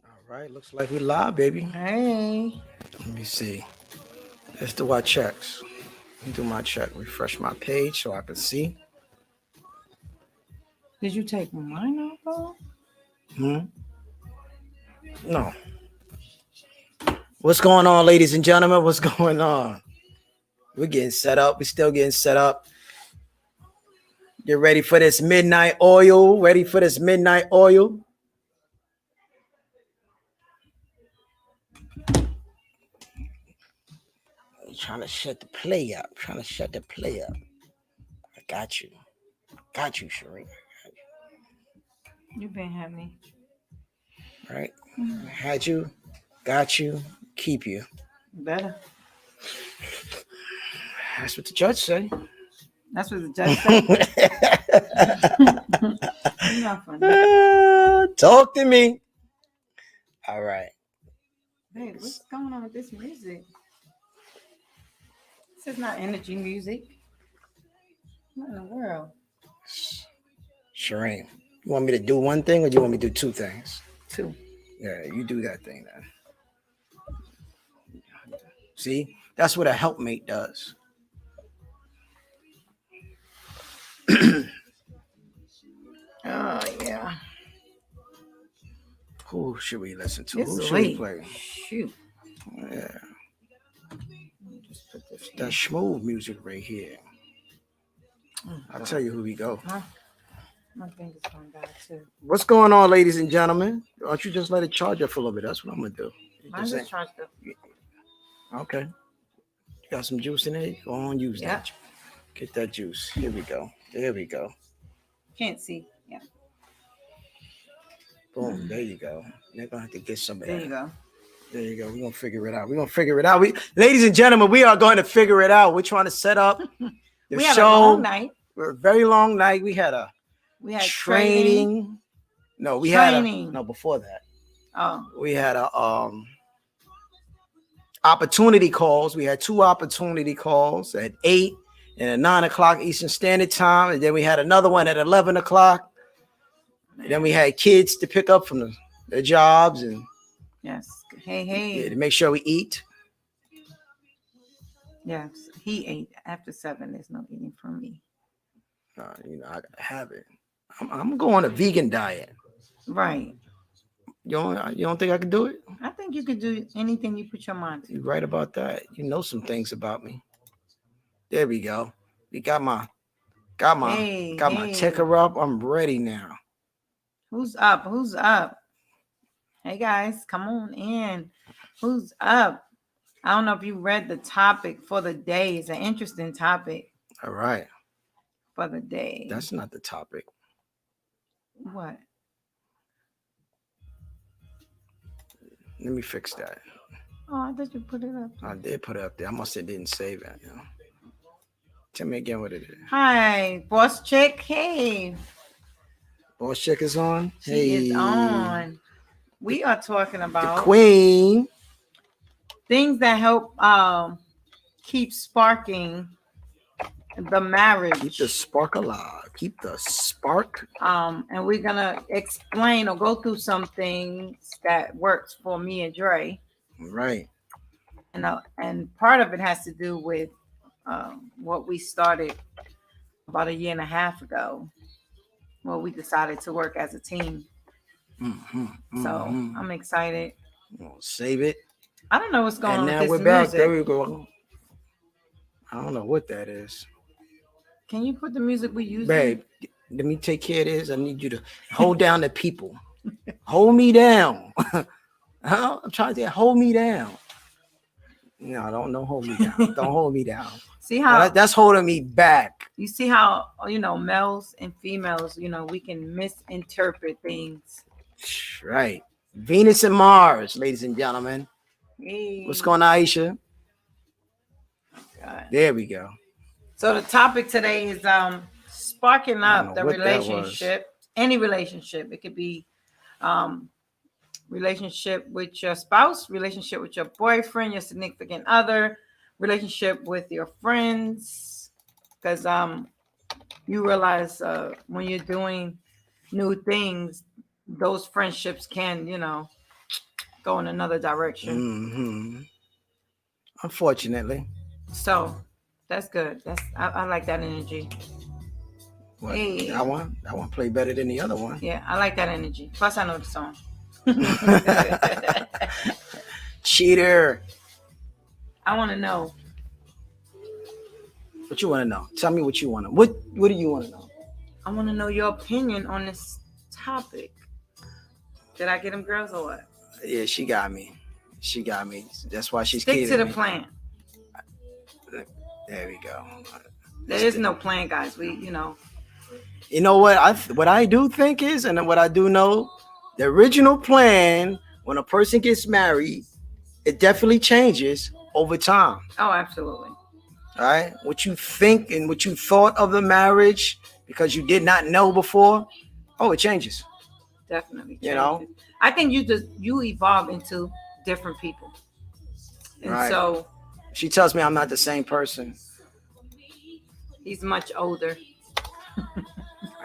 All right, looks like we live, baby. Hey, Let me see. Let's do our checks. Let me do my check. Refresh my page so I can see. did you take mine off? Though? Hmm? No. What's going on, ladies and gentlemen? What's going on? We're getting set up. We're still getting set up. Get ready for this midnight oil. Ready for this midnight oil. I'm trying to shut the play up. Trying to shut the play up. I got you. Got you, Shareem. You been having me. Right? Had you, got you, keep you. Better. That's what the judge say. That's what the judge said. You're not funny. Talk to me. All right. Hey, what's going on with this music? This is not energy music. What in the world? Shareem, you want me to do one thing or do you want me to do two things? Two. Yeah, you do that thing then. See, that's what a helpmate does. Oh yeah. Who should we listen to? It's Who should we late. play? Shoot. Yeah, Just put this that smooth music right here. I'll tell you who we go. My finger's going bad too. What's going on, ladies and gentlemen? Why don't you just let it charge up for a little bit? That's what I'm gonna do. Mine's just charged up. Okay. You got some juice in it? Go on, use that. Get that juice. Here we go. There we go. Can't see. Yeah. Boom. There you go. They're gonna have to get some of There that. you go. There you go. We're gonna figure it out. We're gonna figure it out. Ladies and gentlemen, we are going to figure it out. We're trying to set up the We had show. a long night. We're a very long night. We had training. No, we Training. had before that. Oh. We had opportunity calls. We had two opportunity calls at 8 and at 9 o'clock Eastern Standard Time. And then we had another one at 11 o'clock. And then we had kids to pick up from their jobs and Yes. Hey. to make sure we eat. Yes. He ate after 7. There's no eating from me. I have it. I'm going on a vegan diet. Right. You don't think I can do it? I think you could do anything you put your mind to. You're right about that. You know some things about me. There we go. We got my ticker up. I'm ready now. Who's up? Who's up? Hey guys, come on in. Who's up? I don't know if you read the topic for the day. It's an interesting topic. All right. For the day. That's not the topic. What? Let me fix that. Oh, I thought you put it up. I did put it up there. I must have didn't save it. Tell me again what it is. Hi, Boss Chick. Hey. Boss Chick is on. She is on. We are talking about the Queen. Things that help keep sparking the marriage. Keep the spark alive. Keep the spark. And we're gonna explain or go through some things that works for me and Dre. Right. And part of it has to do with what we started about 1.5 years ago, where we decided to work as a team. So I'm excited. We'll save it. I don't know what's going on. And now with this we're back. music. There we go. I don't know what that is. Can you put the music we use? Babe, let me take care of this. I need you to hold down the people. Hold me down. I'm trying to say, hold me down. No, don't hold me down. Don't hold me down. See how that's holding me back. You see how males and females, we can misinterpret things. Right. Venus and Mars, ladies and gentlemen. Hey. What's going on, Aisha? God. There we go. So the topic today is sparking up the relationship. Any relationship. It could be relationship with your spouse, relationship with your boyfriend, your significant other, relationship with your friends. Because you realize when you're doing new things, those friendships can, go in another direction. Mm-hmm. Unfortunately. So that's good. I like that energy. What? Hey. That one play better than the other one. Yeah, I like that energy. Plus, I know the song. Cheater. I want to know. What you want to know? Tell me what you want to. What do you want to know? I want to know your opinion on this topic. Did I get them girls or what? Yeah, she got me. That's why she's Stick to the me. plan. There we go. There is no plan, guys. You know. You know what I do think is, and what I do know, the original plan when a person gets married, it definitely changes over time. Oh, absolutely. All right, what you think and what you thought of the marriage because you did not know before, it changes. Definitely changes. You know, I think you evolve into different people, and right. So she tells me I'm not the same person. He's much older.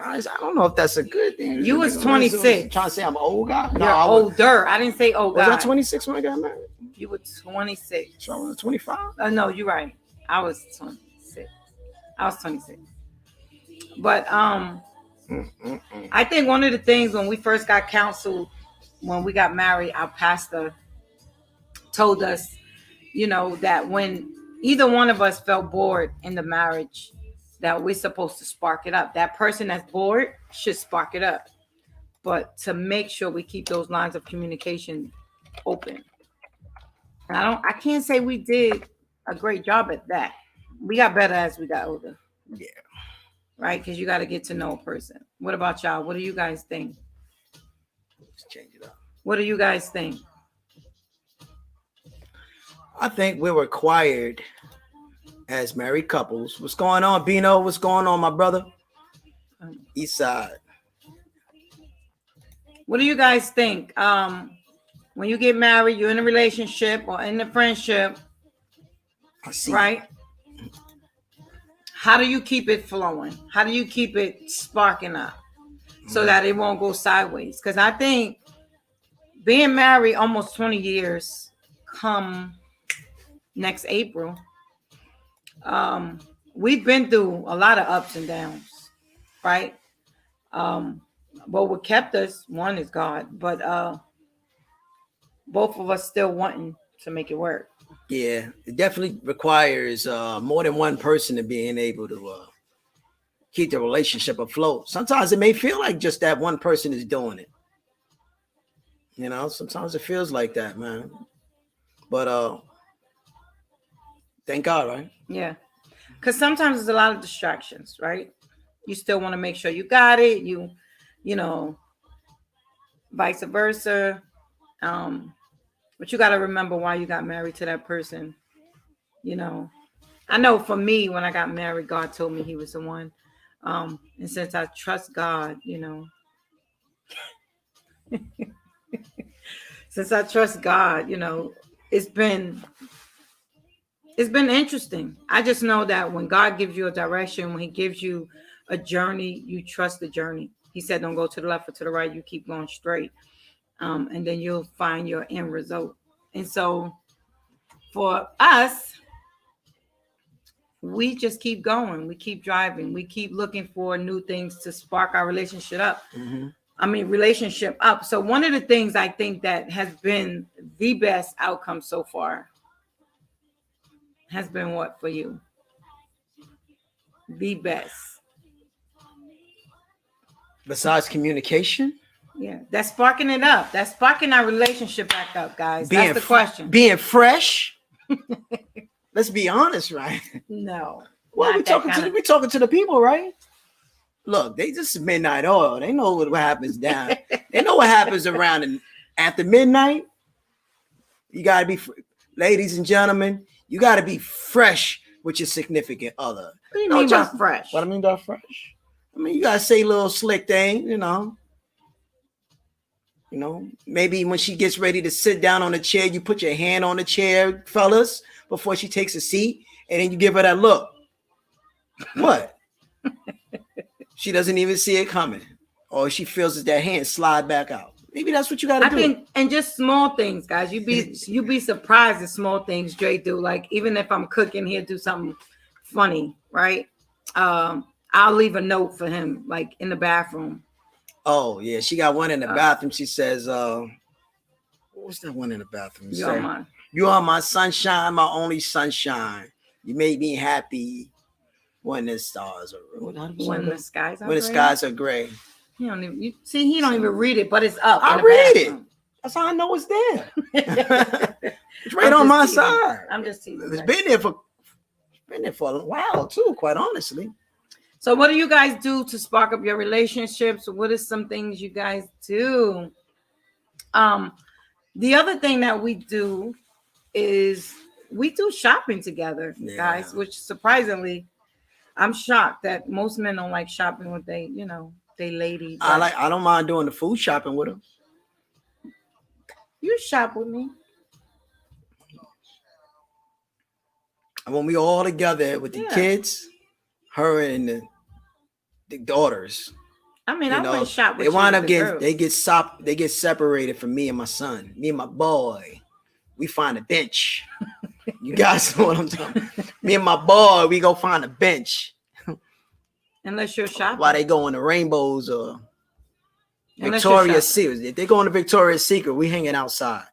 I don't know if that's a good thing. You was 26. Trying to say I'm an old guy? No, older. I didn't say old guy. Was I 26 when I got married? You were 26. So I was 25? No, you're right. I was 26. But I think one of the things when we first got counseled, when we got married, our pastor told us, you know, that when either one of us felt bored in the marriage, that we're supposed to spark it up. That person that's bored should spark it up. But to make sure we keep those lines of communication open. And I can't say we did a great job at that. We got better as we got older. Yeah. Right? Because you got to get to know a person. What about y'all? What do you guys think? Let's change it up. What do you guys think? I think we're required as married couples. What's going on, Bino? What's going on, my brother? East Side. What do you guys think? When you get married, you're in a relationship or in a friendship, right? How do you keep it flowing? How do you keep it sparking up so that it won't go sideways? Because I think being married almost 20 years come next April, we've been through a lot of ups and downs, right? But what kept us, one is God, but both of us still wanting to make it work. Yeah, it definitely requires more than one person to being able to keep the relationship afloat. Sometimes it may feel like just that one person is doing it. You know, sometimes it feels like that, man. But thank God, right? Yeah, because sometimes there's a lot of distractions, right? You still want to make sure you got it. You know, vice versa. But you got to remember why you got married to that person. You know, I know for me, when I got married, God told me he was the one. And since I trust God, you know, since I trust God, you know, it's been interesting. I just know that when God gives you a direction, when he gives you a journey, you trust the journey. He said, don't go to the left or to the right. You keep going straight. And then you'll find your end result. And so for us, we just keep going. We keep driving. We keep looking for new things to spark our relationship up. Mm-hmm. Relationship up. So one of the things I think that has been the best outcome so far has been what for you? The best. Besides communication? Yeah, that's sparking it up. That's sparking our relationship back up, guys. That's the question. Being fresh. Let's be honest, right? No. Well, we're talking to the people, right? Look, they just midnight oil. They know what happens down. They know what happens around after midnight. You gotta be, ladies and gentlemen, you gotta be fresh with your significant other. What do you mean by fresh? What I mean by fresh? I mean, you gotta say little slick things, you know. You know, maybe when she gets ready to sit down on the chair, you put your hand on the chair, fellas, before she takes a seat, and then you give her that look. What? She doesn't even see it coming, or she feels that hand slide back out. Maybe that's what you got to do. I think, and just small things, guys. You be surprised at small things Dre do. Like even if I'm cooking, he'll do something funny, right? I'll leave a note for him, like in the bathroom. Oh yeah, she got one in the bathroom. She says, "What's that one in the bathroom?" You are my sunshine, my only sunshine. You make me happy when the stars are when the skies are gray. He don't even he don't even read it, but it's up. I read it. That's how I know it's there. It's right on my side. I'm just teasing. It's been there for a while too, quite honestly. So what do you guys do to spark up your relationships? What are some things you guys do? The other thing that we do is we do shopping together, guys, which surprisingly, I'm shocked that most men don't like shopping with they lady. I don't mind doing the food shopping with them. You shop with me. When we all together with the kids, her and the daughters. I mean, I went shop with they wind up they get separated from me and my son, me and my boy. We find a bench. You guys know what I'm talking about. Me and my boy, we go find a bench. Unless you're shopping. While they go on the Rainbows or Victoria's Secret. If they go on the Victoria's Secret, we hanging outside.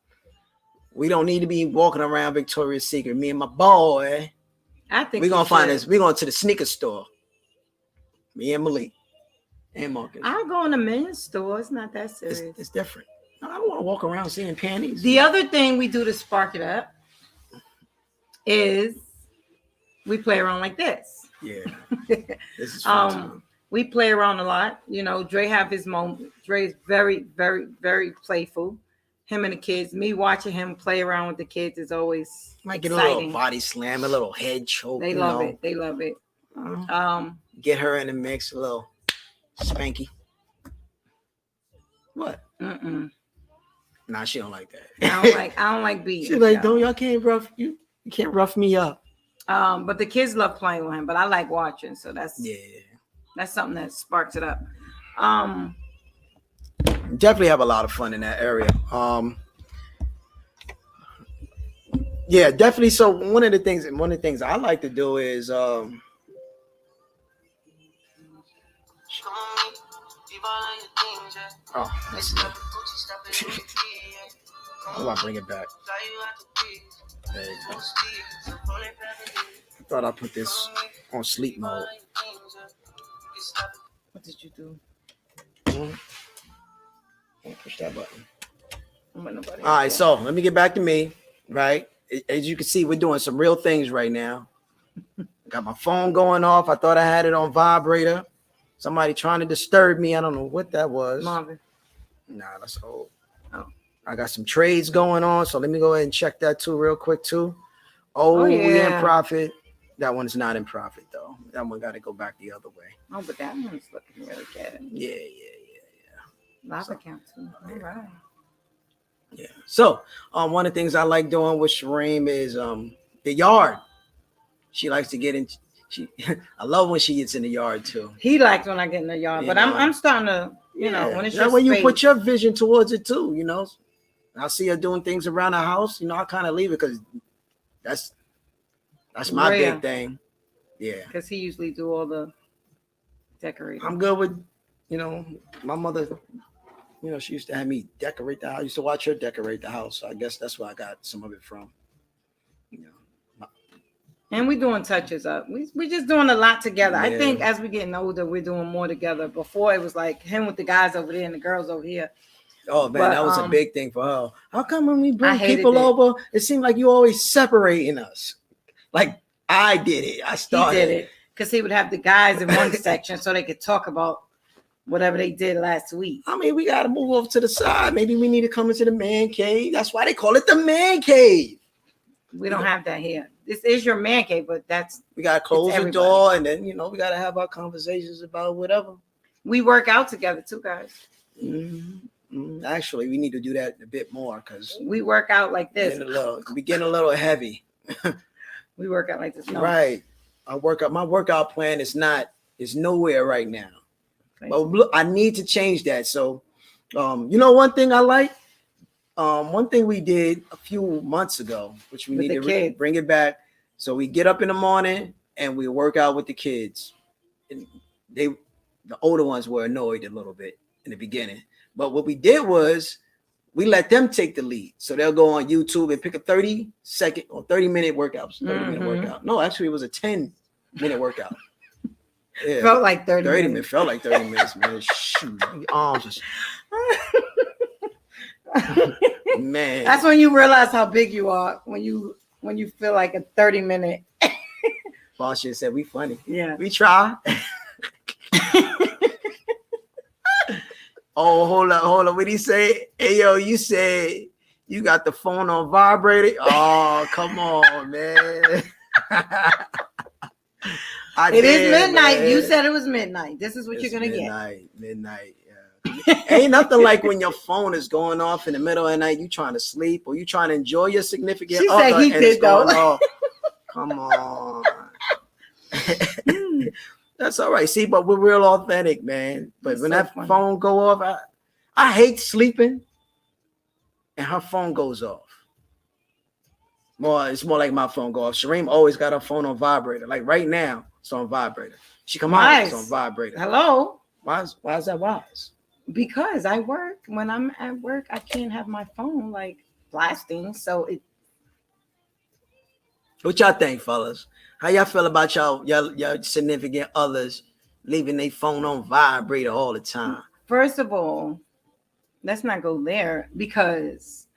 We don't need to be walking around Victoria's Secret. Me and my boy, I think we're gonna find this. We're going to the sneaker store. Me and Malik and Marcus. I'll go in the men's store. It's not that serious. It's different. I don't want to walk around seeing panties. The other thing we do to spark it up is we play around like this. Yeah. This is fun. We play around a lot. Dre have his moment. Dre is very, very, very playful. Him and the kids. Me watching him play around with the kids is always might get exciting. A little body slam, a little head choke. They love it. They love it. Get her in the mix, a little spanky. What? Nah, she don't like that. I don't like beating. She's like, y'all can't rough you. You can't rough me up. But the kids love playing with him. But I like watching, so that's something that sparks it up. Definitely have a lot of fun in that area. Yeah, definitely. So one of the things I like to do is that's not. How do I bring it back? There you go. I thought I put this on sleep mode. What did you do? Push that button. All right, so let me get back to me. Right, as you can see, we're doing some real things right now. Got my phone going off. I thought I had it on vibrator. Somebody trying to disturb me. I don't know what that was. Marvin. Nah, that's old. Oh. I got some trades going on, so let me go ahead and check that too real quick too. We in profit. That one's not in profit though. That one got to go back the other way. Oh, but that one's looking really good. Yeah. Live account too. All right. Yeah. So one of the things I like doing with Shareem is the yard. She likes to get in. I love when she gets in the yard too. He likes when I get in the yard, but I'm starting to, when it's that way you put your vision towards it too. I see her doing things around the house. I kind of leave it because that's my big thing. Yeah, because he usually do all the decorating. I'm good with, my mother. She used to have me decorate the house. I used to watch her decorate the house. So I guess that's where I got some of it from. And we're doing touches up. We're just doing a lot together. Yeah. I think as we're getting older, we're doing more together. Before it was like him with the guys over there and the girls over here. Oh man, that was a big thing for her. How come when we bring people over, it seemed like you always separating us? Like I did it. I started. He did it because he would have the guys in one section so they could talk about whatever they did last week. I mean, we got to move over to the side. Maybe we need to come into the man cave. That's why they call it the man cave. We don't have that here. This is your man cave, but we got to close the door, and then, we got to have our conversations about whatever. We work out together too, guys. Actually, we need to do that a bit more because we work out like this. We getting a little heavy. We work out like this. No. Right. My workout plan is nowhere right now. But I need to change that. So You know, one thing I like. One thing we did a few months ago, which we With need the to kids. bring it back. So we get up in the morning and we work out with the kids. And the older ones were annoyed a little bit in the beginning, but what we did was we let them take the lead. So they'll go on YouTube and pick a 30-second or 30-minute workouts. 30-minute workout. No, actually, it was a 10-minute workout. Yeah, Felt like 30 minutes. minutes. Felt like 30 minutes, man. Shoot, arms just. Man, that's when you realize how big you are, when you feel like a 30-minute. Boss just said we funny. Yeah, we try. Oh, hold up. What did he say? Hey, yo, you said you got the phone on vibrator. Oh, come on, man. It is midnight. Man. You said it was midnight. This is what you're gonna get. Midnight. Yeah. Ain't nothing like when your phone is going off in the middle of the night. You trying to sleep or you trying to enjoy your significant she other. Said he did though. Come on. That's all right. See, but we're real authentic, man. But it's when so that funny. Phone go off, I hate sleeping, and her phone goes off. It's more like my phone go off. Shareem always got her phone on vibrator. Like right now, it's on vibrator. She come out, it's on vibrator. Hello. Why is that wise? Because I work. When I'm at work, I can't have my phone like blasting. So it. What y'all think, fellas? How y'all feel about y'all significant others leaving their phone on vibrator all the time? First of all, let's not go there because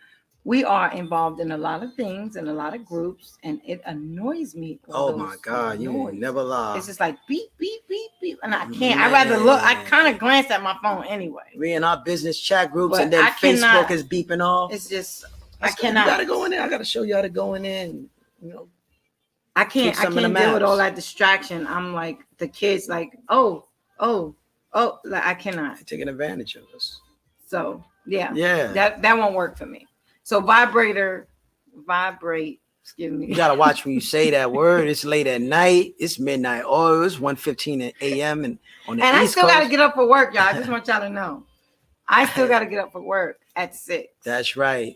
we are involved in a lot of things and a lot of groups, and it annoys me. Oh my God, you never lie. It's just like beep, beep, beep, beep, and I can't. I'd rather look. I kind of glance at my phone anyway. We in our business chat groups, but and then Facebook is beeping off. It's just I cannot. You gotta go in there. I gotta show you how to go in there. And, you know. I can't deal with all that distraction. I'm like the kids, like, oh, like I cannot. They're taking advantage of us. So yeah, that won't work for me. So vibrate. Excuse me. You gotta watch when you say that word. It's late at night. It's midnight. Oh, it's 1:15 a.m. and on the East I still Coast. Gotta get up for work, y'all. I just want y'all to know. I still gotta get up for work at 6. That's right.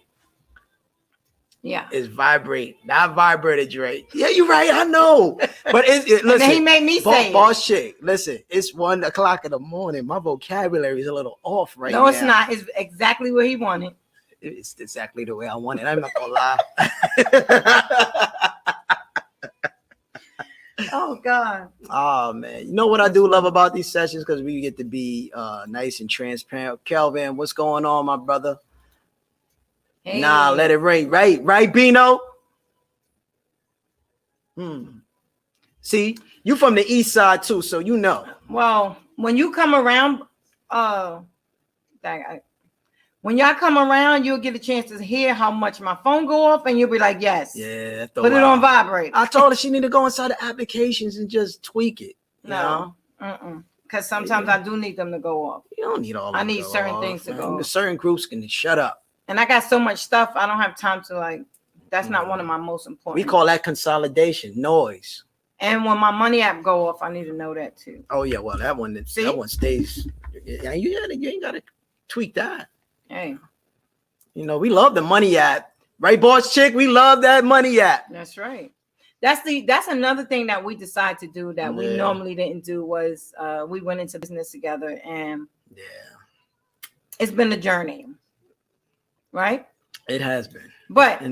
Yeah, it's vibrate, not vibrated, Dre. Yeah, you're right. I know, but listen. And then he made me say, "Boss chick, listen, it's 1:00 in the morning. My vocabulary is a little off right now." No, it's not. It's exactly what he wanted. It's exactly the way I want it. I'm not gonna lie. Oh God. Oh man, you know what I do love about these sessions because we get to be nice and transparent. Kelvin, what's going on, my brother? Hey. Nah, let it rain. Right, Bino? See, you from the east side too, so you know. Well, when you come around, when y'all come around, you'll get a chance to hear how much my phone go off, and you'll be like, yes. Yeah. Put it on vibrate. I told her she need to go inside the applications and just tweak it. No. Because sometimes I do need them to go off. You don't need all. I need certain things to go off. Certain groups can shut up. And I got so much stuff, I don't have time to like. That's not one of my most important. We call that consolidation, noise. And when my money app go off, I need to know that too. Oh yeah, well that one stays. Yeah, you ain't gotta tweak that. Hey, you know we love the money app, right, boss chick? We love that money app. That's right. That's another thing that we decided to do that we normally didn't do was we went into business together, and it's been a journey. Right? It has been. But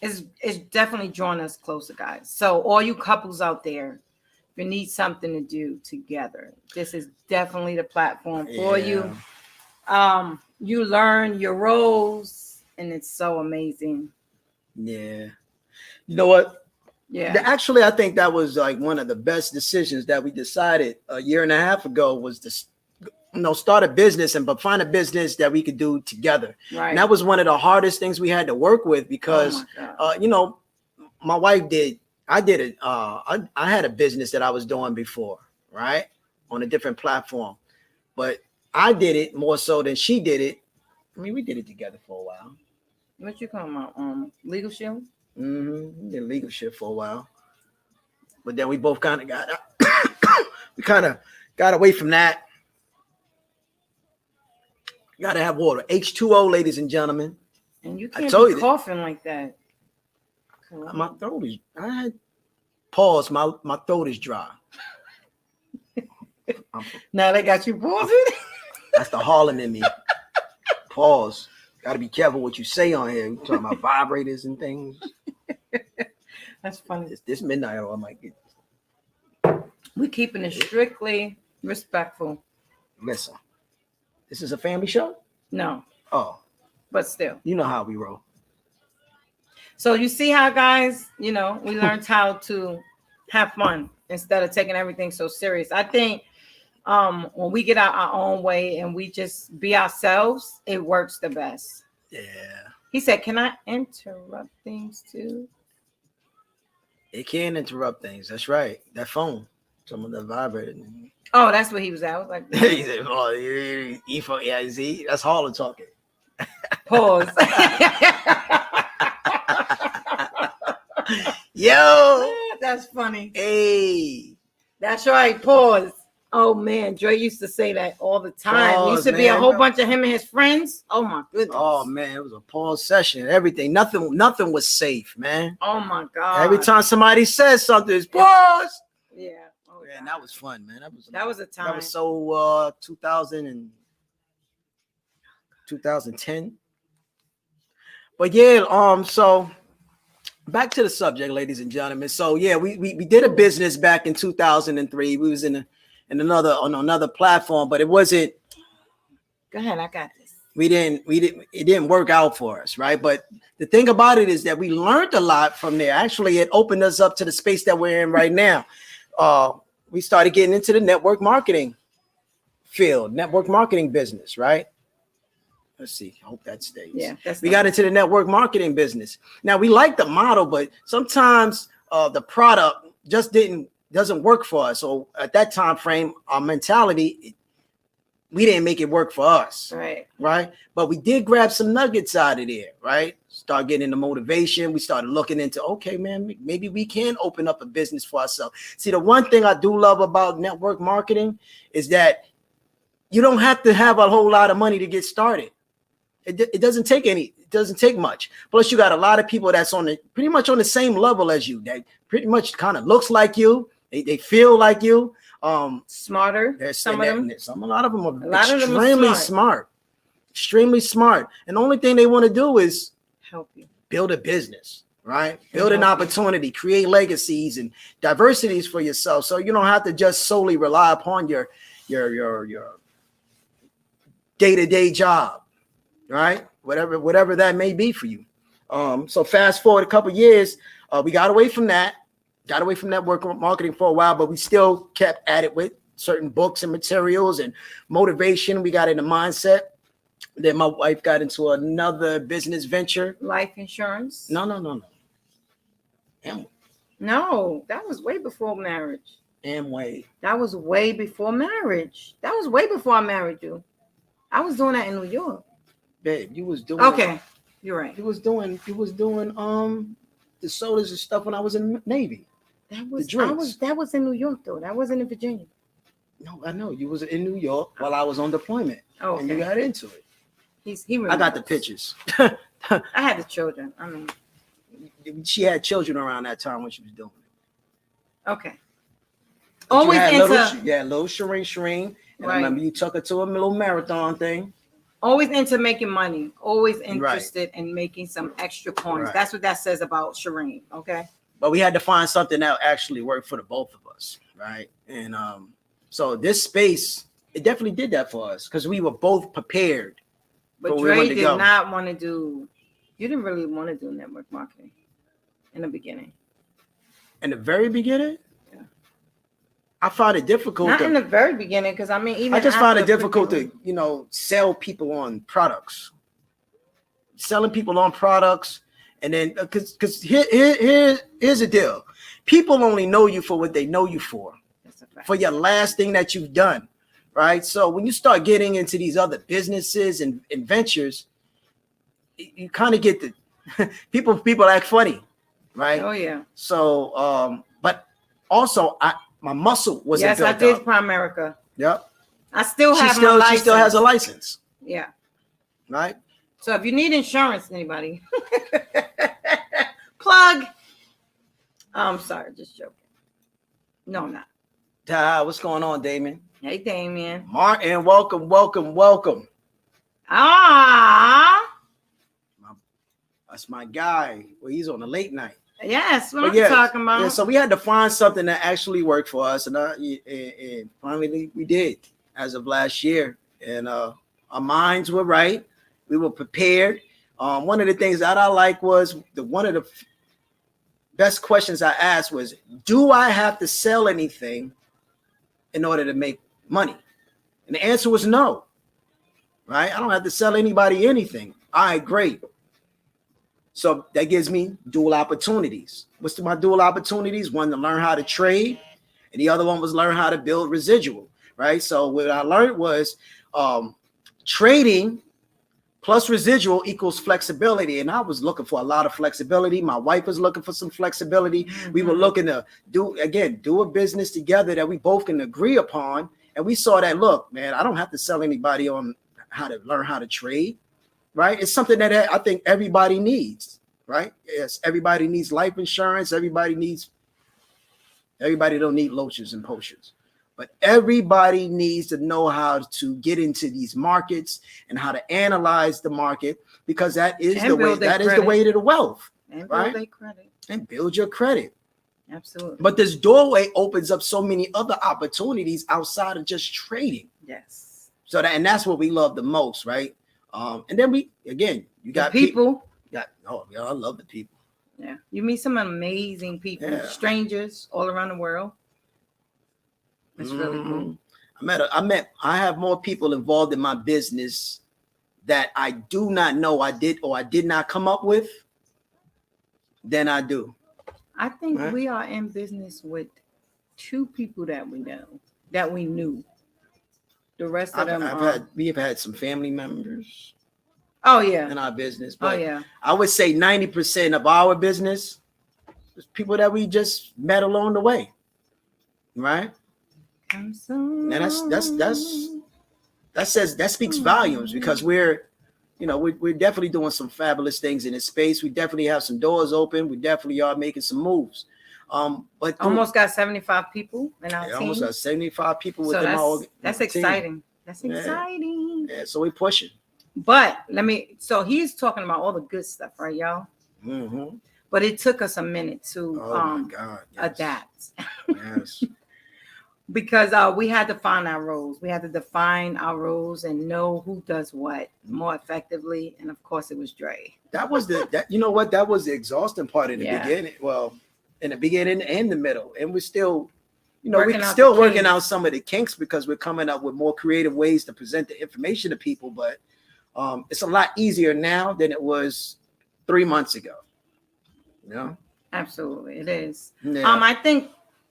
it's definitely drawn us closer, guys. So all you couples out there, if you need something to do together, this is definitely the platform for you. You learn your roles, and it's so amazing. Yeah. You know what? Yeah. Actually, I think that was like one of the best decisions that we decided a year and a half ago was to start a business but find a business that we could do together. Right. And that was one of the hardest things we had to work with because, my wife did. I did it. I had a business that I was doing before, right, on a different platform, but I did it more so than she did it. I mean, we did it together for a while. What you talking about? Legal shield? We did legal shit for a while, but then we both kind of got got away from that. Gotta have water. H2O, ladies and gentlemen. And you can't told be you coughing like that. My throat is. I had pause. My throat is dry. Now they got you pausing. That's the Harlem in me. Pause. Got to be careful what you say on here. We're talking about vibrators and things. That's funny. This midnight hour, I might get. We're keeping it strictly respectful. Listen, this is a family show? No. Oh. But still. You know how we roll. So you see how, guys, we learned how to have fun instead of taking everything so serious. I think when we get out our own way and we just be ourselves, it works the best. Yeah. He said, can I interrupt things too? It can interrupt things. That's right. That phone. Some of the vibrator. Oh, that's what he was at. I was like, he said, oh, yeah, see? That's Harlem talking. Pause. Yo. That's funny. Hey. That's right. Pause. Oh man, Dre used to say that all the time. Pause, used to be a whole bunch of him and his friends. Oh my goodness. Oh man, it was a pause session. Everything, nothing was safe, man. Oh my God. Every time somebody says something, it's pause. Yeah. Oh, man, that was fun, man. That was a time. That was so 2000 and 2010. But yeah, so back to the subject, ladies and gentlemen. So yeah, we did a business back in 2003. We was on another platform, but it wasn't. Go ahead, I got this. It didn't work out for us, right? But the thing about it is that we learned a lot from there. Actually, it opened us up to the space that we're in right now. We started getting into the network marketing field, network marketing business, right? Let's see. I hope that stays. Yeah, we got into the network marketing business. Now we like the model, but sometimes the product just doesn't work for us. So at that time frame, our mentality, we didn't make it work for us. Right. But we did grab some nuggets out of there, right? Start getting into motivation. We started looking into, okay, man, maybe we can open up a business for ourselves. See, the one thing I do love about network marketing is that you don't have to have a whole lot of money to get started. It doesn't take much. Plus, you got a lot of people that's pretty much on the same level as you. They pretty much kind of looks like you. They feel like you. Smarter. A lot of them are extremely smart. And the only thing they want to do is help you build a business, right? Build an opportunity, create legacies and diversities for yourself. So you don't have to just solely rely upon your day-to-day job. Right, whatever that may be for you. So fast forward a couple years, we got away from that network marketing for a while, but we still kept at it with certain books and materials and motivation. We got into mindset. Then my wife got into another business venture. Life insurance? No. No, that was way before marriage. Amway. That was way before marriage. That was way before I married you. I was doing that in New York. Babe, you was doing you're right. You was doing the sodas and stuff when I was in the Navy. That was in New York though. That wasn't in Virginia. No, I know. You was in New York while I was on deployment. Oh, okay. And you got into it. I got the pictures. I had the children. I mean, she had children around that time when she was doing it. Okay. But always little Shareem. And I remember you took her to a little marathon thing. Always into making money. Always interested in making some extra coins. Right. That's what that says about Shareem. Okay. But we had to find something that actually worked for the both of us, right? And so this space, it definitely did that for us because we were both prepared. But Dre did not want to do. You didn't really want to do network marketing in the beginning. In the very beginning. I found it difficult. Not in the very beginning, because I mean, even I just found it difficult to, sell people on products. Selling people on products, and then because here's the deal: people only know you for what they know you for. That's a fact. For your last thing that you've done, right? So when you start getting into these other businesses and ventures, you kind of get the people act funny, right? Oh yeah. So, but also my muscle wasn't built up. Yes, I did Primerica. Yep. I still have my license. She still has a license. Yeah. right? So if you need insurance, anybody, plug. I'm sorry, just joking. No, I'm not. What's going on, Damon? Hey, Damien. Martin, welcome. That's my guy. Well, he's on the late night. Yes, what I'm talking about. Yeah, so we had to find something that actually worked for us, and finally we did as of last year. And our minds were right. We were prepared. One of the things that I like was one of the best questions I asked was, do I have to sell anything in order to make money? And the answer was no, right? I don't have to sell anybody anything. All right, great. So that gives me dual opportunities. What's my dual opportunities? One, to learn how to trade, and the other one was learn how to build residual, right? So what I learned was trading plus residual equals flexibility. And I was looking for a lot of flexibility. My wife was looking for some flexibility. Mm-hmm. We were looking to do a business together that we both can agree upon. And we saw that, look, man, I don't have to sell anybody on how to learn how to trade, right? It's something that I think everybody needs, right? Yes, everybody needs life insurance. Everybody don't need loaches and potions. But everybody needs to know how to get into these markets and how to analyze the market, because that is the way. That is the way to the wealth, and right? Build their credit. And build your credit. Absolutely. But this doorway opens up so many other opportunities outside of just trading. Yes. So that's what we love the most, right? And then you got people. I love the people. Yeah, you meet some amazing people, strangers all around the world. It's really cool. I have more people involved in my business that I do not know I did not come up with than I do. I think we are in business with 2 people that we know, that we knew. The rest of them we have had some family members. Oh yeah. In our business. But I would say 90% of our business is people that we just met along the way. Right? And that speaks volumes, because we're definitely doing some fabulous things in this space. We definitely have some doors open. We definitely are making some moves. But almost got 75 people in our team. Almost got 75 people within our that's exciting. Team. That's exciting. Yeah, so we're pushing. But so he's talking about all the good stuff, right, y'all? Mm-hmm. But it took us a minute to adapt. Yes. Because we had to find our roles. We had to define our roles and know who does what more effectively. And of course, it was Dre. That was that was the exhausting part in the beginning. Well, in the beginning and the middle. And we're still, working out some of the kinks, because we're coming up with more creative ways to present the information to people. But it's a lot easier now than it was 3 months ago. Absolutely, it is. Yeah.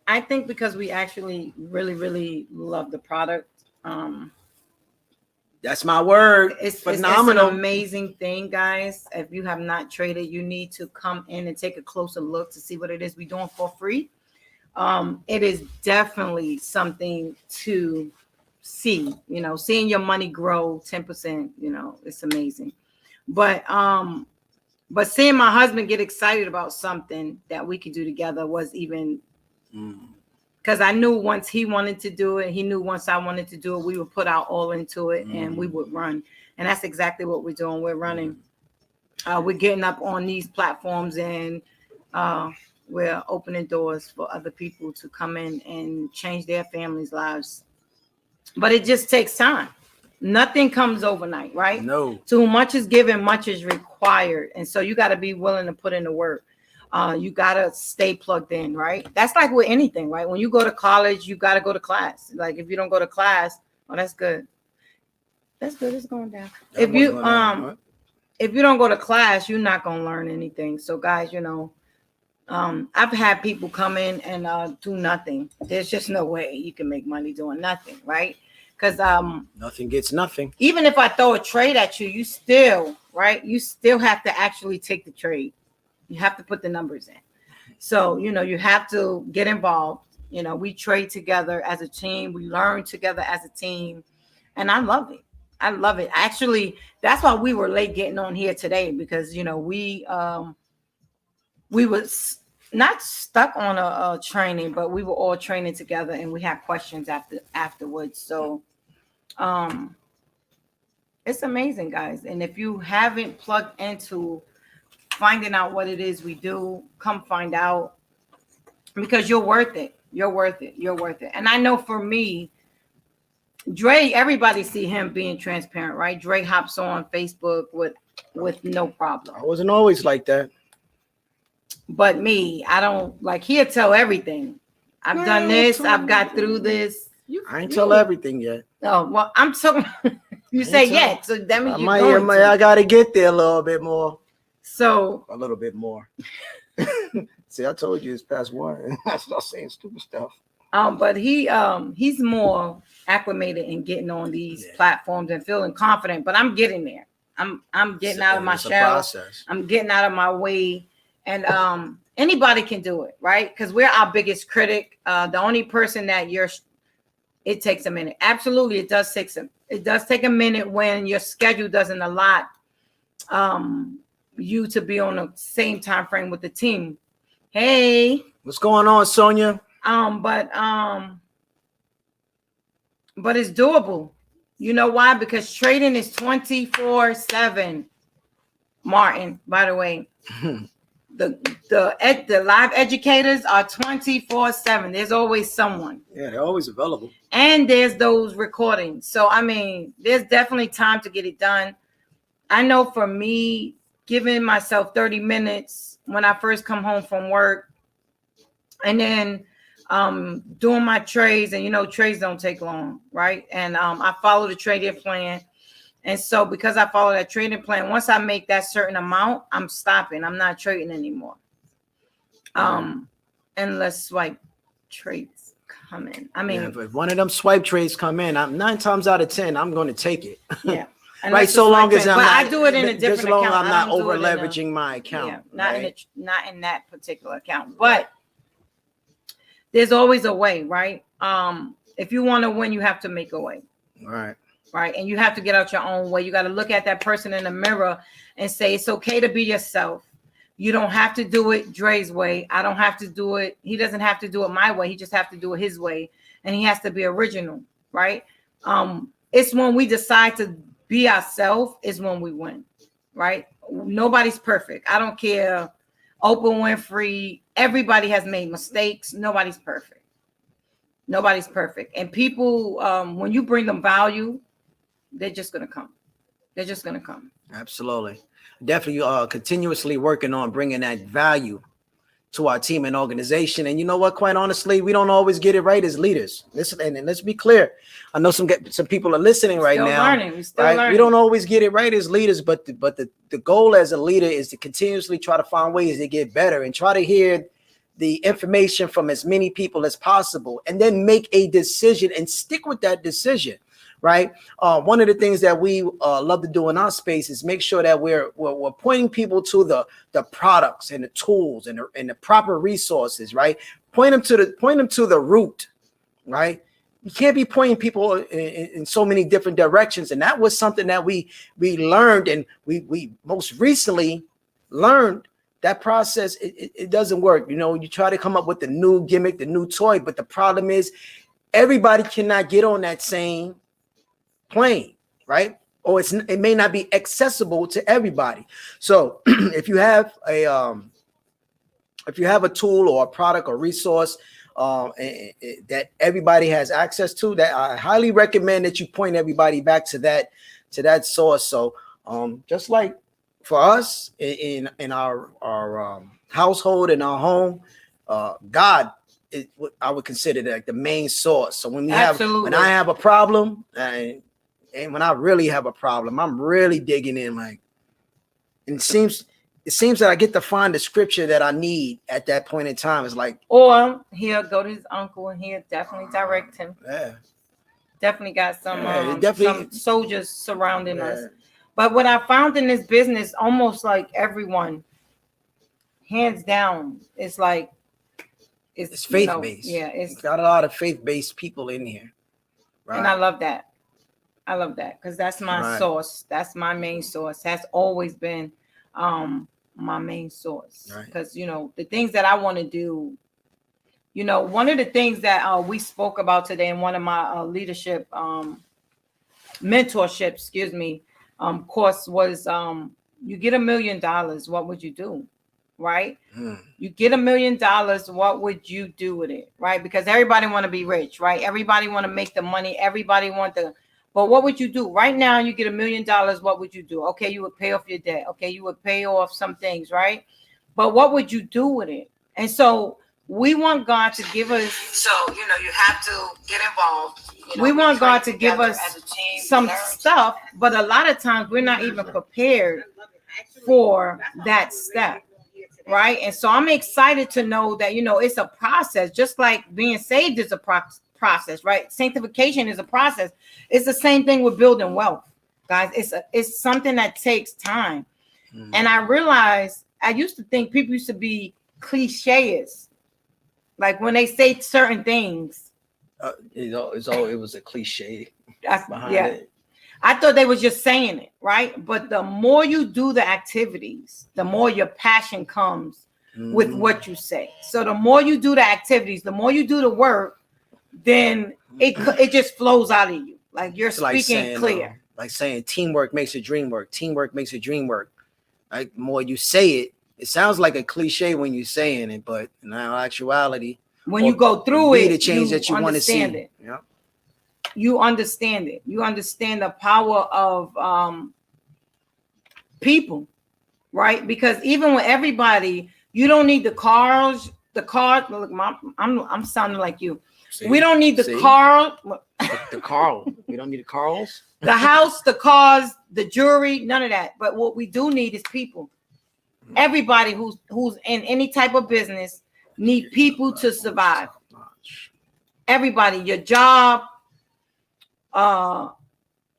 I think because we actually really, really love the product. That's my word. It's phenomenal. It's an amazing thing, guys. If you have not traded, you need to come in and take a closer look to see what it is we're doing for free. It is definitely something to see, seeing your money grow 10%, it's amazing. But seeing my husband get excited about something that we could do together was even, because I knew once he wanted to do it, he knew once I wanted to do it, we would put our all into it and we would run. And that's exactly what we're doing. We're running. We're getting up on these platforms, and we're opening doors for other people to come in and change their families' lives. But it just takes time. Nothing comes overnight, right? No. Too much is given, much is required. And so you got to be willing to put in the work. You got to stay plugged in, right? That's like with anything, right? When you go to college, you got to go to class. Like if you don't go to class, that's good. That's good. It's going down. If you don't go to class, you're not going to learn anything. So guys, I've had people come in and do nothing. There's just no way you can make money doing nothing, right? Because nothing gets nothing. Even if I throw a trade at you, you still have to actually take the trade. You have to put the numbers in. So, you have to get involved. We trade together as a team. We learn together as a team. And I love it. I love it. Actually, that's why we were late getting on here today, because we was not stuck on a training, but we were all training together, and we had questions afterwards. So it's amazing, guys. And if you haven't plugged into finding out what it is we do, come find out, because you're worth it. You're worth it. You're worth it. And I know for me, Dre, everybody see him being transparent, right? Dre hops on Facebook with no problem. I wasn't always like that. But me, I don't, like, he'll tell everything. I've done this. I've got through this. I ain't tell everything yet. Oh, well, I'm so you say yet, so that means I gotta get there a little bit more. So a little bit more. See, I told you it's past 1. I start saying stupid stuff. But he's more acclimated in getting on these platforms and feeling confident. But I'm getting there. I'm getting out of my shell. I'm getting out of my way. And anybody can do it, right? Because we're our biggest critic. The only person that it takes a minute. Absolutely, it does take a minute when your schedule doesn't allot you to be on the same time frame with the team. Hey, what's going on, Sonia? But it's doable. You know why? Because trading is 24/7. Martin, by the way. The live educators are 24/7. There's always someone. Yeah, they're always available. And there's those recordings. So, I mean, there's definitely time to get it done. I know for me, giving myself 30 minutes when I first come home from work, and then doing my trades, and trades don't take long, right? And I follow the trading plan. And so because I follow that trading plan, once I make that certain amount, I'm stopping. I'm not trading anymore. Unless swipe trades come in. I mean, if one of them swipe trades come in, I'm 9 times out of 10, I'm going to take it. Yeah. Right. So long as I do it in a different just long account. I'm not over leveraging my account. Yeah, not in that particular account. But there's always a way, right? If you want to win, you have to make a way. Right. And you have to get out your own way. You got to look at that person in the mirror and say, it's okay to be yourself. You don't have to do it Dre's way. I don't have to do it. He doesn't have to do it my way. He just has to do it his way. And he has to be original. Right. It's when we decide to be ourselves is when we win. Right. Nobody's perfect. I don't care. Oprah Winfrey. Everybody has made mistakes. Nobody's perfect. Nobody's perfect. And people, when you bring them value, they're just going to come. They're just going to come. Absolutely. Definitely continuously working on bringing that value to our team and organization. And you know what? Quite honestly, we don't always get it right as leaders. Listen, and let's be clear. I know some people are listening right now. We're still learning. We don't always get it right as leaders, but the goal as a leader is to continuously try to find ways to get better and try to hear the information from as many people as possible, and then make a decision and stick with that decision. Right. One of the things that we love to do in our space is make sure that we're pointing people to the products and the tools and the proper resources. Right. Point them to the root. Right. You can't be pointing people in so many different directions. And that was something that we learned, and we most recently learned. That process, it doesn't work. You try to come up with the new gimmick, the new toy, but the problem is everybody cannot get on that same plane, right? Or it may not be accessible to everybody. So if you have a tool or a product or resource that everybody has access to, that I highly recommend that you point everybody back to that source. So just like for us in our household, in our home, God is what I would consider like the main source. So when I have a problem, and when I really have a problem, I'm really digging in. Like, and it seems that I get to find the scripture that I need at that point in time. It's like, or he'll go to his uncle and he'll definitely direct him. Yeah, definitely got some soldiers surrounding us. But what I found in this business, almost like everyone, hands down, it's like it's faith-based. It's got a lot of faith-based people in here, right? And I love that. I love that because that's my Right. source. That's my main source. Has always been my main source. Right. Because the things that I want to do. One of the things that we spoke about today in one of my leadership mentorship, course was you get $1 million, what would you do? Right? You get $1 million, what would you do with it? Right? Because everybody want to be rich, right? Everybody want to make the money. Everybody want the, but what would you do? Right now, you get $1 million, what would you do? Okay, you would pay off your debt. Okay, you would pay off some things, right? But what would you do with it? And so we want God to give us. So, you have to get involved. We want God to give us some stuff, but a lot of times we're not even prepared for that step. Right. And so I'm excited to know that, it's a process, just like being saved is a process, right? Sanctification is a process. It's the same thing with building wealth, guys. It's something that takes time. And I realized I used to think people used to be cliches. Like when they say certain things, it was a cliche behind it. I thought they was just saying it, right? But the more you do the activities, the more your passion comes with what you say. So the more you do the activities, the more you do the work, then it just flows out of you. Like you're speaking clear. Like saying teamwork makes a dream work. Teamwork makes a dream work. Like the more you say it, it sounds like a cliche when you're saying it, but in actuality, when you go through it, the change that you want to see. It. Yeah. You understand it. You understand the power of people, right? Because even with everybody, you don't need the cars. The car. Look, I'm sounding like you. See? We don't need the car. The car. We don't need the cars. The house, the cars, the jewelry, none of that. But what we do need is people. Everybody who's in any type of business need people to survive. Everybody, your job.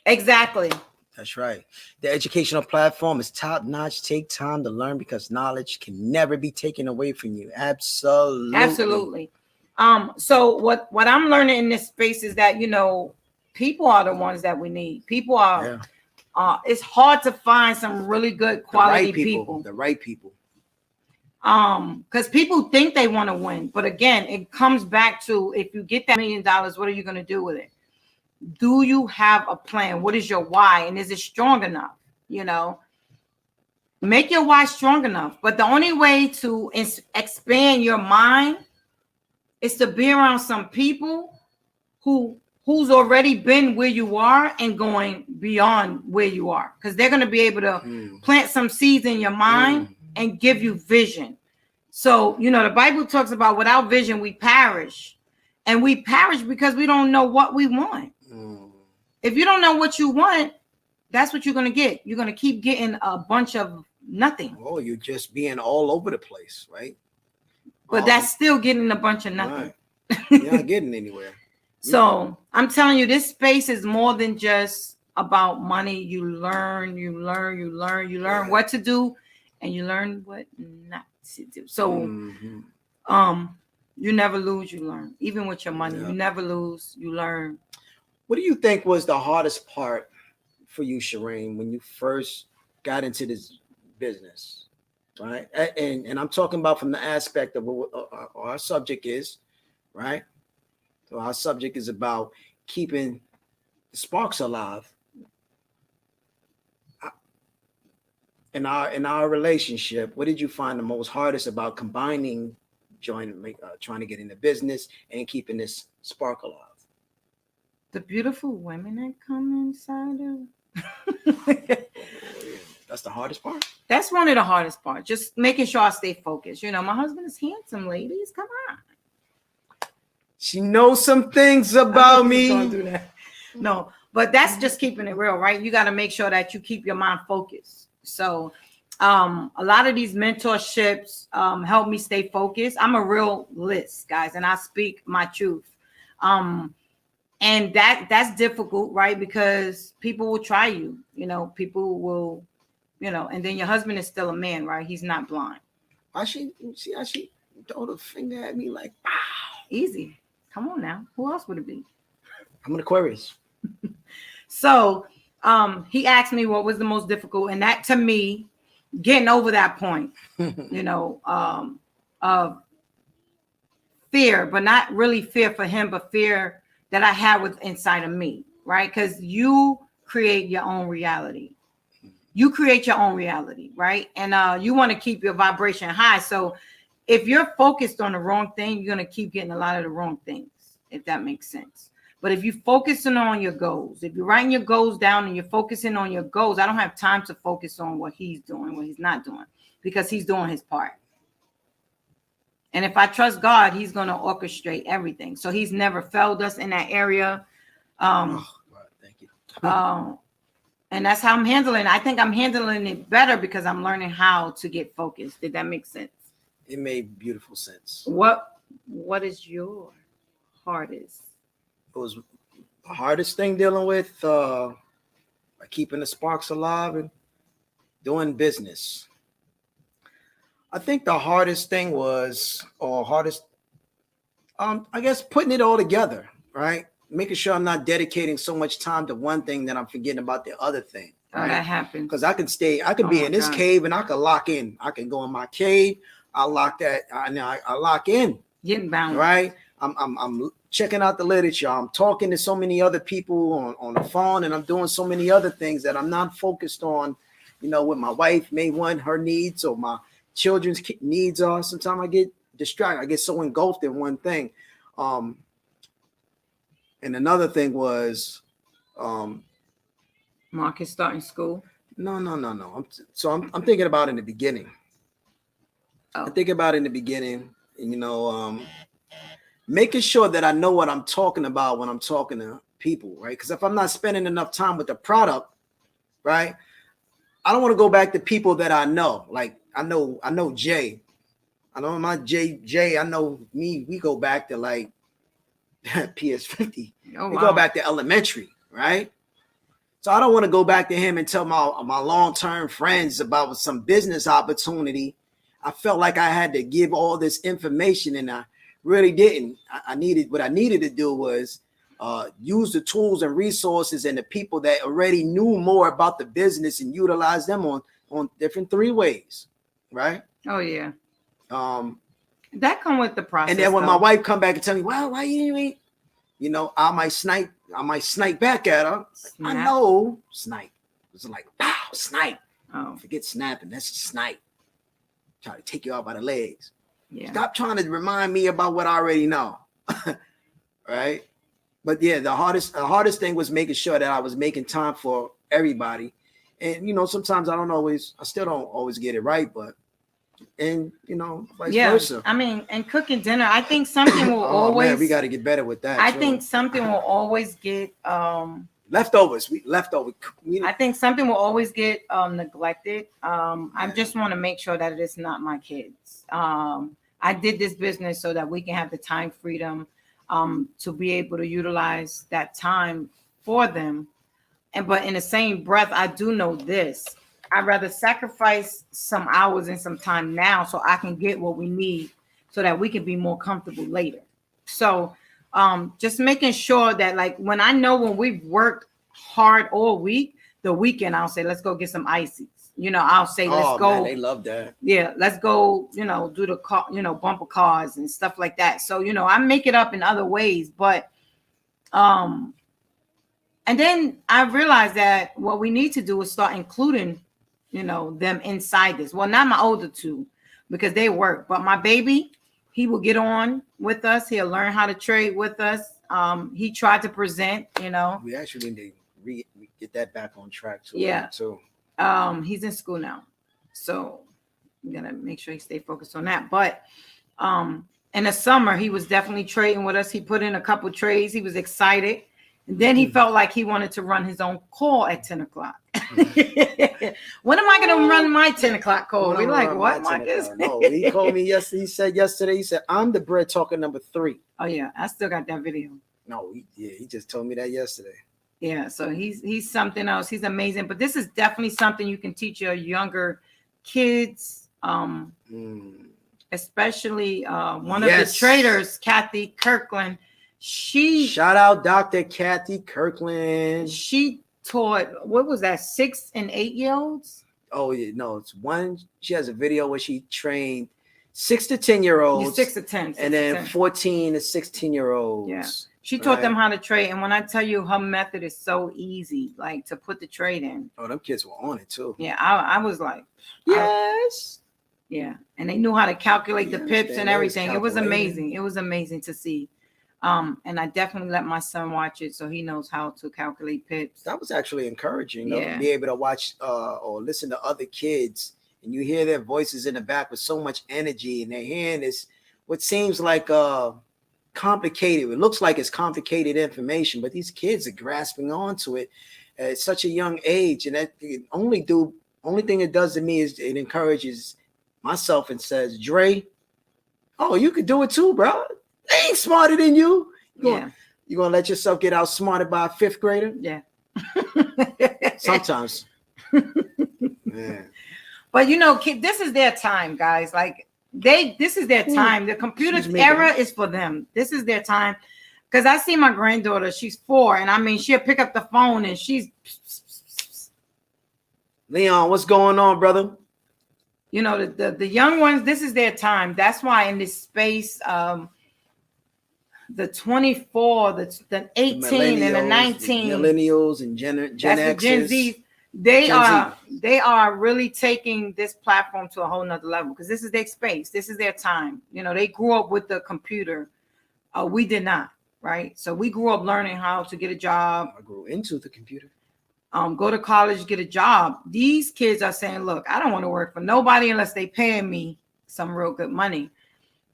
Exactly. That's right. The educational platform is top notch. Take time to learn because knowledge can never be taken away from you. Absolutely. So what I'm learning in this space is that people are the ones that we need. People are. Yeah. It's hard to find some really good quality people. The right people. Because people think they want to win, but again, it comes back to if you get that $1 million, what are you going to do with it? Do you have a plan? What is your why? And is it strong enough? Make your why strong enough. But the only way to expand your mind is to be around some people who's already been where you are and going beyond where you are, because they're going to be able to plant some seeds in your mind and give you vision. So, the Bible talks about without vision, we perish. And we perish because we don't know what we want. If you don't know what you want, that's what you're going to get. You're going to keep getting a bunch of nothing. Oh, you're just being all over the place, right? But that's still getting a bunch of nothing. Right. You're not getting anywhere. So I'm telling you, this space is more than just about money. You learn what to do, and you learn what not to do. So you never lose, you learn. Even with your money, you never lose, you learn. What do you think was the hardest part for you, Shareem, when you first got into this business? Right. And I'm talking about from the aspect of what our subject is, right? So our subject is about keeping the sparks alive in our relationship. What did you find the most hardest about combining, trying to get into business and keeping this spark alive? The beautiful women that come inside of. That's the hardest part. That's one of the hardest parts. Just making sure I stay focused. My husband is handsome, ladies. Come on. She knows some things about me. Don't do that. No, but that's just keeping it real, right? You got to make sure that you keep your mind focused. So a lot of these mentorships help me stay focused. I'm a realist, guys, and I speak my truth. And that's difficult, right? Because people will try you, people will, and then your husband is still a man, right? He's not blind. Why she throw the finger at me like, wow. Easy. Come on now. Who else would it be? I'm an Aquarius. So he asked me what was the most difficult, and that to me, getting over that point, of fear, but not really fear for him, but fear that I had with inside of me, right? Because you create your own reality. You create your own reality, right? And you want to keep your vibration high. So if you're focused on the wrong thing, you're going to keep getting a lot of the wrong things, if that makes sense. But if you're focusing on your goals, if you're writing your goals down and you're focusing on your goals, I don't have time to focus on what he's doing, what he's not doing, because he's doing his part. And if I trust God, he's going to orchestrate everything. So he's never failed us in that area. Thank you. And that's how I'm handling it. I think I'm handling it better because I'm learning how to get focused. Did that make sense? It made beautiful sense. What is your hardest? It was the hardest thing dealing with keeping the sparks alive and doing business. I think the hardest thing was, I guess putting it all together, right? Making sure I'm not dedicating so much time to one thing that I'm forgetting about the other thing. Right? Oh, that happens. Because I could be in this cave and I could lock in. I can go in my cave. I lock in. Getting balanced. Right? I'm checking out the literature. I'm talking to so many other people on the phone, and I'm doing so many other things that I'm not focused on, what my wife may want, her needs, or my children's needs are. Sometimes I get distracted. I get so engulfed in one thing. And another thing was, Marcus starting school. No. I'm thinking about in the beginning. Oh. I think about in the beginning, making sure that I know what I'm talking about when I'm talking to people, right? Because if I'm not spending enough time with the product, right, I don't want to go back to people that I know. Like I know Jay. I know my Jay. I know me. We go back to like PS50. Oh, we wow. go back to elementary, right? So I don't want to go back to him and tell my long-term friends about some business opportunity. I felt like I had to give all this information, and I really didn't. What I needed to do was use the tools and resources and the people that already knew more about the business and utilize them on different 3 ways, right? Oh yeah. That come with the process. And then when my wife come back and tell me, well, why you ain't, I might snipe back at her. Snap. I know snipe. It's like, pow, snipe. Oh. Forget snapping. That's a snipe. Try to take you out by the legs. Yeah. Stop trying to remind me about what I already know. Right. But yeah, the hardest thing was making sure that I was making time for everybody. And sometimes I still don't always get it right, but vice versa. I mean, and cooking dinner, I think something will always. Man, we got to get better with that. I think something will always get leftovers. I think something will always get neglected. I just want to make sure that it is not my kids. I did this business so that we can have the time freedom to be able to utilize that time for them. But in the same breath, I do know this. I'd rather sacrifice some hours and some time now so I can get what we need so that we can be more comfortable later. So just making sure that when we've worked hard all week, the weekend, I'll say, let's go get some ices. I'll say, let's go. Man, they love that. Yeah, let's go, do the car, bumper cars and stuff like that. So, I make it up in other ways, but and then I realized that what we need to do is start including them inside this. Well, not my older 2 because they work, but my baby, he will get on with us. He'll learn how to trade with us. He tried to present, We actually need to get that back on track too. Yeah. Too. He's in school now, so I'm gonna make sure he stay focused on that. But in the summer, he was definitely trading with us. He put in a couple trades. He was excited. And then he felt like he wanted to run his own call at 10 o'clock. When am I going to run my 10 o'clock call? We're like, what, Marcus? No, he called me yesterday. He said, I'm the bread talker number 3. Oh, yeah. I still got that video. No, he just told me that yesterday. Yeah, so he's something else. He's amazing. But this is definitely something you can teach your younger kids, especially one of the traders, Kathy Kirkland. Shout out Dr. Kathy Kirkland. She taught, what was that, 6 and 8 year olds? Oh, no, it's one. She has a video where she trained 6 to 10-year-olds. 6 to 10. And then 14 to 16-year-olds. Yeah. She taught them how to trade. And when I tell you her method is so easy, like to put the trade in. Oh, them kids were on it too. Yeah, I was like, yes. Yeah. And they knew how to calculate the pips and everything. It was amazing. It was amazing to see. And I definitely let my son watch it so he knows how to calculate pips. That was actually encouraging, to be able to watch or listen to other kids, and you hear their voices in the back with so much energy, and their hand is what seems like complicated. It looks like it's complicated information, but these kids are grasping onto it at such a young age, and that only thing it does to me is it encourages myself and says, Dre, oh, you could do it too, bro. They ain't smarter than you. You gonna let yourself get outsmarted by a 5th grader? Yeah. Sometimes. Yeah. But this is their time, guys. Like this is their time. The computer era is for them. This is their time. Because I see my granddaughter, she's 4, and I mean she'll pick up the phone and she's Leon, what's going on, brother? The young ones, this is their time. That's why in this space, the 24, the 18, and the 19, millennials and Gen Xers, Gen Z, they are really taking this platform to a whole nother level because this is their space. This is their time. They grew up with the computer. We did not, right? So we grew up learning how to get a job. I grew into the computer. Go to college, get a job. These kids are saying, look, I don't want to work for nobody unless they paying me some real good money.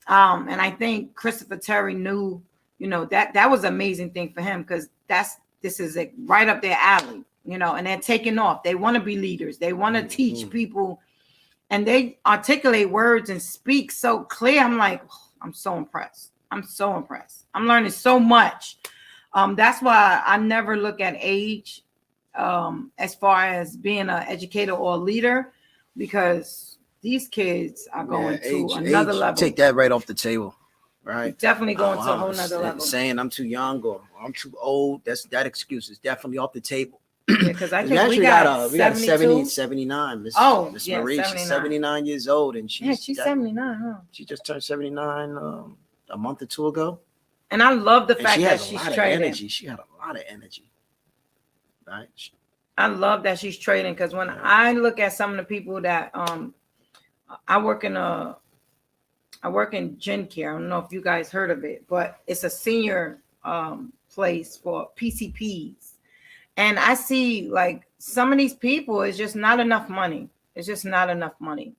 And I think Christopher Terry knew, that was an amazing thing for him because this is like right up their alley, and they're taking off. They want to be leaders. They want to teach people, and they articulate words and speak so clear. I'm like, I'm so impressed. I'm learning so much. That's why I never look at age as far as being an educator or a leader, because these kids are going to another level. Take that right off the table, right? Definitely going to a whole nother level. Saying I'm too young or I'm too old, that excuse is definitely off the table. Yeah, because I think we got a 79. Miss Marie, 79. she's 79 years old, and she's 79, huh? She just turned 79 a month or 2 ago. And I love the fact that she's trading. She had a lot of energy. Right. I love that she's trading because when I look at some of the people that I work in Gen Care. I don't know if you guys heard of it, but it's a senior place for PCPs. And I see like some of these people, it's just not enough money. It's just not enough money.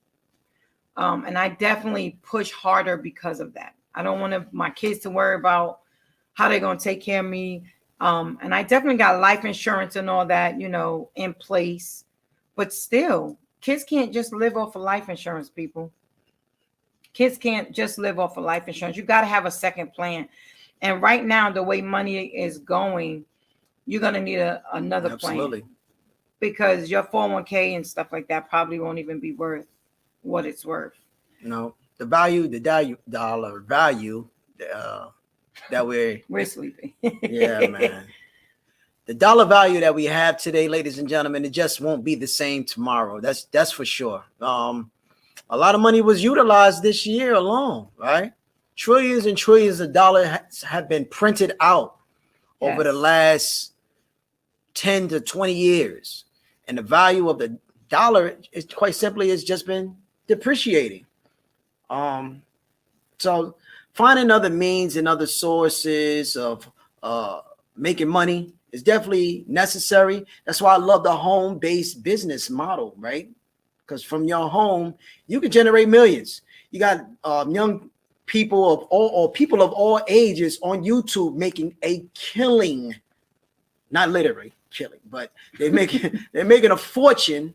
And I definitely push harder because of that. I don't want my kids to worry about how they're going to take care of me. And I definitely got life insurance and all that, in place. But still, kids can't just live off of life insurance, people. Kids can't just live off of life insurance. You got to have a second plan. And right now, the way money is going, you're going to need another plan. Because your 401k and stuff like that probably won't even be worth what it's worth. The dollar value that we're sleeping. Yeah, man. The dollar value that we have today, ladies and gentlemen, it just won't be the same tomorrow. That's for sure. A lot of money was utilized this year alone, right? Trillions and trillions of dollars have been printed out over the last 10 to 20 years. And the value of the dollar is quite simply has just been depreciating. So finding other means and other sources of making money is definitely necessary. That's why I love the home-based business model, right? Because from your home, you can generate millions. You got young people of all ages on YouTube making a killing, not literally killing, but they're making a fortune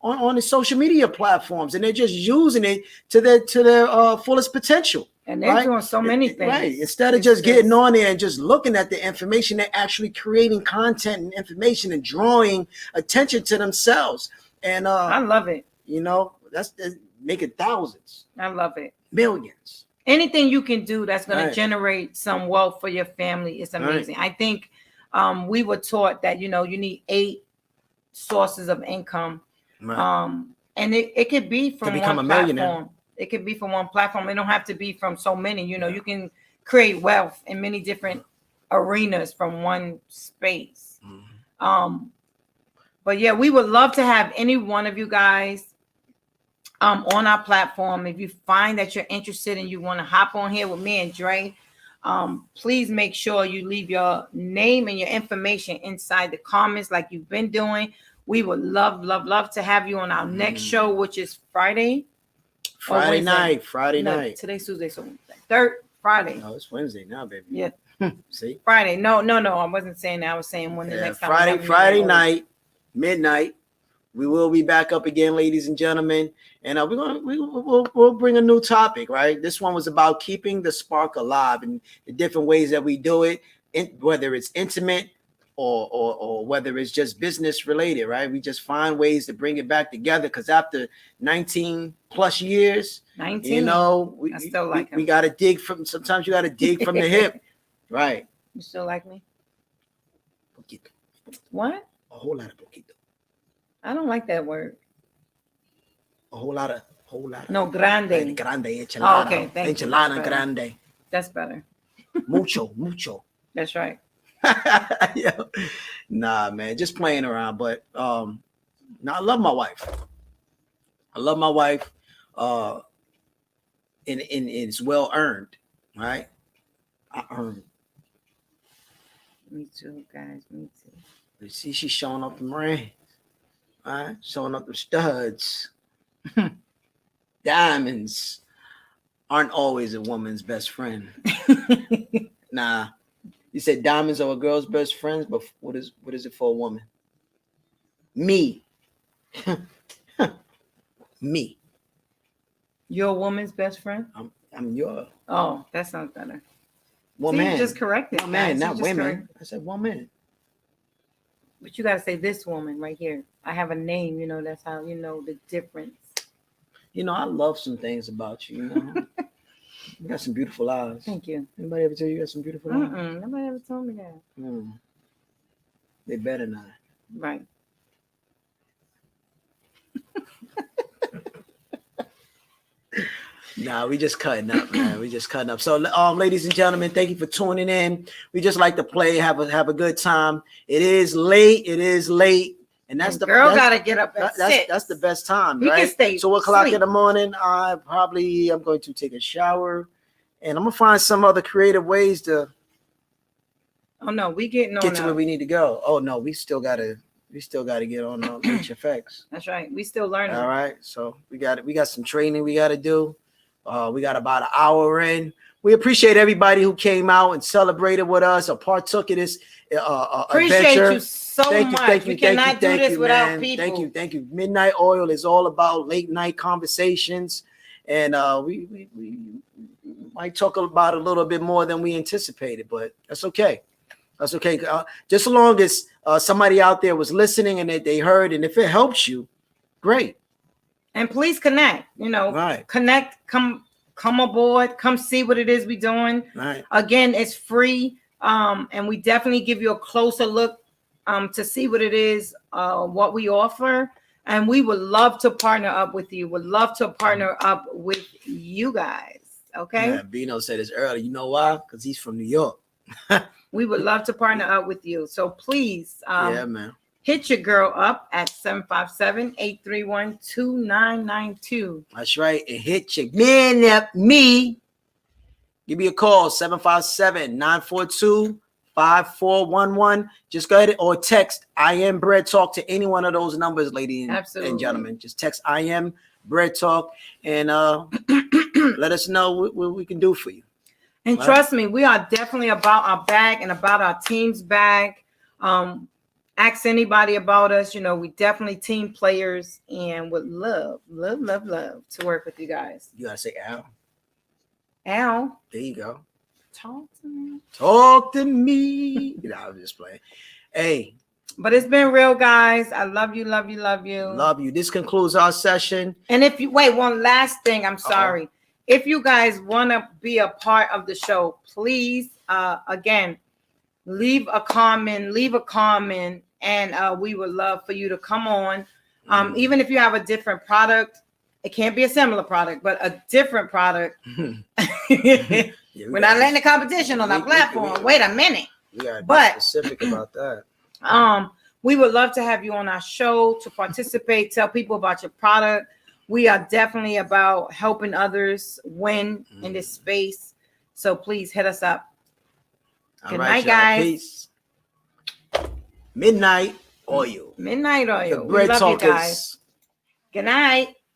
on the social media platforms, and they're just using it to their fullest potential. And they're doing so many things. Right. Instead of just getting on there and just looking at the information, they're actually creating content and information and drawing attention to themselves. And I love it. That's making thousands. I love it. Millions. anything you can do that's going Right. to generate some wealth for your family is amazing. I think we were taught that, you need 8 sources of income. Right. And it could be from become one a millionaire. platform. It could be from one platform. It don't have to be from so many. You can create wealth in many different arenas from one space. But yeah, we would love to have any one of you guys on our platform. If you find that you're interested and you want to hop on here with me and Dre, please make sure you leave your name and your information inside the comments like you've been doing. We would love to have you on our next show, which is Friday night. Today's Tuesday, so third Friday. No, it's Wednesday now, baby. Yeah. See? Friday. No. I wasn't saying that. I was saying when the next time. Friday night, midnight. We will be back up again, ladies and gentlemen, and we'll bring a new topic. Right, this one was about keeping the spark alive and the different ways that we do it, whether it's intimate or whether it's just business related. Right, we just find ways to bring it back together because after 19 plus years, 19, I still like we got to dig from. Sometimes you got to dig from the hip. Right. You still like me? Poquito. What? A whole lot of poquito. I don't like that word. A whole lot of. No, grande. Grande, enchilada. Oh, okay, thank you. Enchilada grande. That's better. Mucho. That's right. Yeah. Nah, man, just playing around. But I love my wife. And it's well earned, right? I earned. Me too, guys. Me too. You see, she's showing up the rings, right? Showing up the studs. Diamonds aren't always a woman's best friend. Nah. You said diamonds are a girl's best friends, but what is it for a woman? Me. Me. You're a woman's best friend? I'm your. Oh, that sounds better. Woman. You just corrected. Woman, not women. I said woman. But you got to say this woman right here. I have a name, that's how you know the difference. I love some things about you, You got some beautiful eyes. Thank you. Anybody ever tell you got some beautiful eyes? Nobody ever told me that. They better not. Right. Nah, we just cutting up, man. We just cutting up. So, ladies and gentlemen, thank you for tuning in. We just like to play, have a good time. It is late, and that's gotta get up at 6. That's the best time, we right? Can stay 2 o'clock sleep. in the morning. I'm going to take a shower, and I'm gonna find some other creative ways to. Oh no, we get to where we need to go. Oh no, we still gotta get on HFX. That's right. We still learning. All right, so we got some training we got to do. We got about an hour in. We appreciate everybody who came out and celebrated with us or partook in this appreciate adventure. You so much. We cannot do this without people. Thank you. Midnight Oil is all about late night conversations, and we might talk about a little bit more than we anticipated, but that's okay. That's okay. Just as long as somebody out there was listening and they heard, and if it helps you, great. And please connect. Right. Connect. Come aboard. Come see what it is we're doing. Right. Again, it's free. And we definitely give you a closer look to see what it is, what we offer. And we would love to partner up with you. Would love to partner up with you guys. Okay. Yeah, Bino said this earlier. You know why? Because he's from New York. We would love to partner up with you. So please yeah, man. Hit your girl up at 757-831-2992. That's right. And hit your man up me. Give me a call, 757-942-5411. Just go ahead or text I am Bread Talk to any one of those numbers, ladies and gentlemen. Just text I am Bread Talk and let us know what we can do for you. And trust me, we are definitely about our bag and about our team's bag. Ask anybody about us. We definitely team players and would love to work with you guys. You gotta say Al. Al. There you go. Talk to me. Talk to me. I'm just playing. Hey. But it's been real, guys. I love you. Love you. This concludes our session. And if you wait, one last thing. I'm sorry. if you guys want to be a part of the show, please, again, leave a comment, and we would love for you to come on. Even if you have a different product, it can't be a similar product, but a different product. We're not letting the competition on our platform. Wait a minute. We gotta be specific about that. We would love to have you on our show to participate, tell people about your product. We are definitely about helping others win in this space. So please hit us up. Good night, guys. Peace. Midnight oil. Midnight oil. The bread we love talkers. you guys. Good night.